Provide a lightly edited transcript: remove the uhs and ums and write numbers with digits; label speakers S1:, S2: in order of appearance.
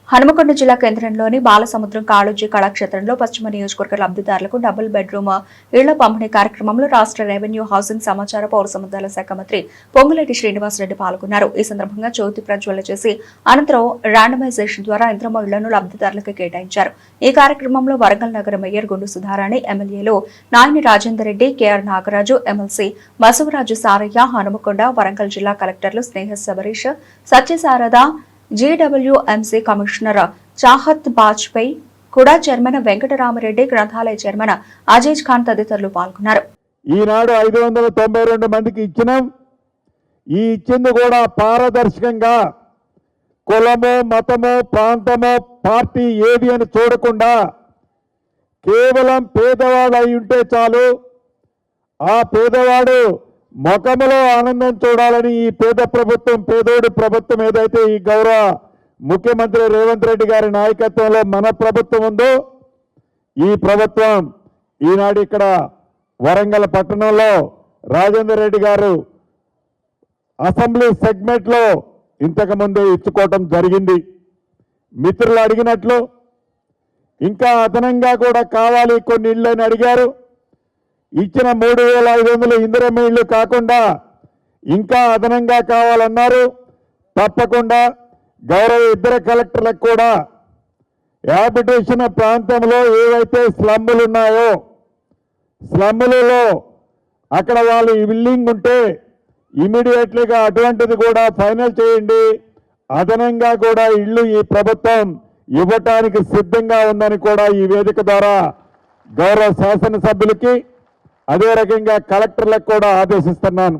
S1: హనుమకొండ జిల్లా కేంద్రంలోని బాలసముద్రం కాళోజీ కళాక్షేత్రంలో పశ్చిమ నియోజకవర్గ లబ్ధిదారులకు డబుల్ బెడ్రూమ్ ఇళ్ల పంపిణీ కార్యక్రమంలో రాష్ట్ర రెవెన్యూ హౌసింగ్ సమాచార పౌర సంబంధాల శాఖ మంత్రి పొంగులేటి శ్రీనివాసరెడ్డి పాల్గొన్నారు. ఈ సందర్భంగా జ్యోతి ప్రజ్వలన చేసి అనంతరం ర్యాండమైజేషన్ ద్వారా ఇంద్రమ్మ ఇళ్లను లబ్ధిదారులకు కేటాయించారు. ఈ కార్యక్రమంలో వరంగల్ నగర మేయర్ గుండు సుధారాణి, ఎమ్మెల్యేలు నాయని రాజేందర్ రెడ్డి, కేఆర్ నాగరాజు, ఎమ్మెల్సీ బసవరాజు సారయ్య, హనుమకొండ, వరంగల్ జిల్లా కలెక్టర్లు స్నేహ శబరీష్, సత్యసారద, జీడబ్ల్యూఎంసీ కమిషనర్ చాహత్ బాజ్పేయి, కూడా చైర్మన్ వెంకటరామరెడ్డి, గ్రంథాలయ చైర్మన్ అజీజ్ ఖాన్ తదితరులు పాల్గొన్నారు.
S2: ఈనాడు 592 మందికి ఇచ్చినాం. ఈ ఇచ్చింది కూడా పారదర్శకంగా కులమో మతమో ప్రాంతమో పార్టీ ఏది అని చూడకుండా కేవలం పేదవాడు అయి ఉంటే చాలు, ఆ పేదవాడు ముఖములో ఆనందం చూడాలని ఈ పేద ప్రభుత్వం, పేదోడి ప్రభుత్వం ఏదైతే ఈ గౌరవ ముఖ్యమంత్రి రేవంత్ రెడ్డి గారి నాయకత్వంలో మన ప్రభుత్వం ఉందో, ఈ ప్రభుత్వం ఈనాడు ఇక్కడ వరంగల్ పట్టణంలో రాజేందర్ రెడ్డి గారు అసెంబ్లీ సెగ్మెంట్లో ఇంతకుముందే ఇచ్చుకోవటం జరిగింది. మిత్రులు అడిగినట్లు ఇంకా అదనంగా కూడా కావాలి కొన్ని ఇళ్ళని అడిగారు. ఇచ్చిన 3500 ఇందిరమ్మ ఇళ్ళు కాకుండా ఇంకా అదనంగా కావాలన్నారు. తప్పకుండా గౌరవ ఇద్దరు కలెక్టర్లకు కూడా హ్యాబిటేషన్ ప్రాంతంలో ఏవైతే స్లమ్ములు ఉన్నాయో, స్లమ్ములలో అక్కడ వాళ్ళు బిల్డింగ్ ఉంటే ఇమీడియట్లీగా అటువంటిది కూడా ఫైనల్ చేయండి. అదనంగా కూడా ఇళ్ళు ఈ ప్రభుత్వం ఇవ్వటానికి సిద్ధంగా ఉందని కూడా ఈ వేదిక ద్వారా గౌరవ శాసనసభ్యులకి అదే రకంగా కలెక్టర్లకు కూడా ఆదేశిస్తున్నాను.